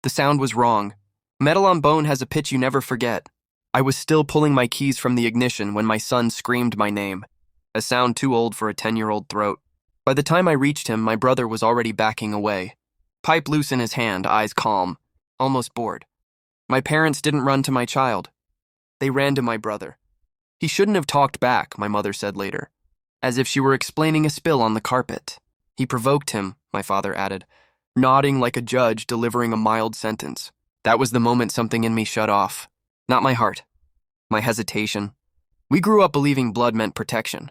The sound was wrong. Metal on bone has a pitch you never forget. I was still pulling my keys from the ignition when my son screamed my name, a sound too old for a 10-year-old throat. By the time I reached him, my brother was already backing away, pipe loose in his hand, eyes calm, almost bored. My parents didn't run to my child. They ran to my brother. He shouldn't have talked back, my mother said later, as if she were explaining a spill on the carpet. He provoked him, my father added, nodding like a judge delivering a mild sentence. That was the moment something in me shut off. Not my heart. My hesitation. We grew up believing blood meant protection.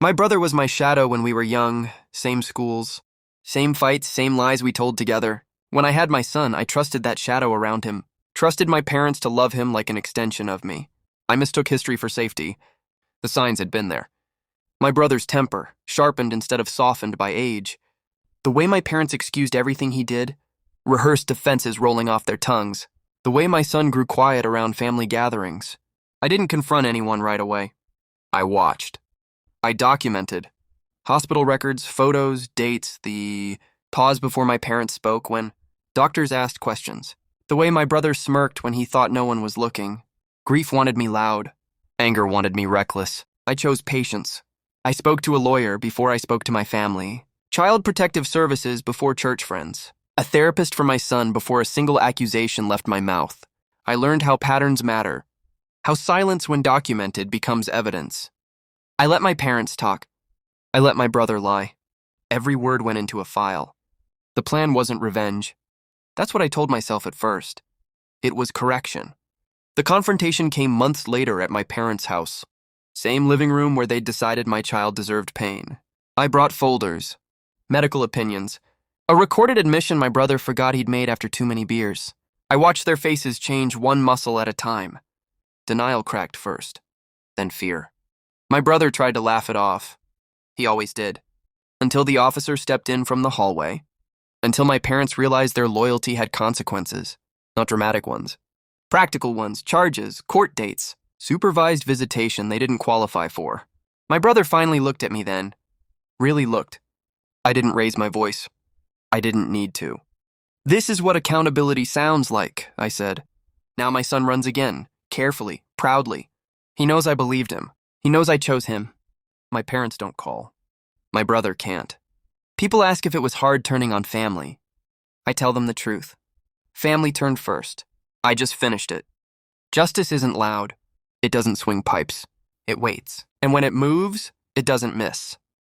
My brother was my shadow when we were young, same schools, same fights, same lies we told together. When I had my son, I trusted that shadow around him, trusted my parents to love him like an extension of me. I mistook history for safety. The signs had been there. My brother's temper, sharpened instead of softened by age. The way my parents excused everything he did, rehearsed defenses rolling off their tongues. The way my son grew quiet around family gatherings. I didn't confront anyone right away. I watched. I documented. Hospital records, photos, dates, the pause before my parents spoke when doctors asked questions. The way my brother smirked when he thought no one was looking. Grief wanted me loud. Anger wanted me reckless. I chose patience. I spoke to a lawyer before I spoke to my family. Child Protective Services before church friends. A therapist for my son before a single accusation left my mouth. I learned how patterns matter. How silence, when documented, becomes evidence. I let my parents talk. I let my brother lie. Every word went into a file. The plan wasn't revenge. That's what I told myself at first. It was correction. The confrontation came months later at my parents' house. Same living room where they'd decided my child deserved pain. I brought folders, medical opinions, a recorded admission my brother forgot he'd made after too many beers. I watched their faces change one muscle at a time. Denial cracked first, then fear. My brother tried to laugh it off. He always did. Until the officer stepped in from the hallway. Until my parents realized their loyalty had consequences, not dramatic ones. Practical ones, charges, court dates, supervised visitation they didn't qualify for. My brother finally looked at me then. Really looked. I didn't raise my voice. I didn't need to. This is what accountability sounds like, I said. Now my son runs again, carefully, proudly. He knows I believed him. He knows I chose him. My parents don't call. My brother can't. People ask if it was hard turning on family. I tell them the truth. Family turned first. I just finished it. Justice isn't loud. It doesn't swing pipes. It waits. And when it moves, it doesn't miss.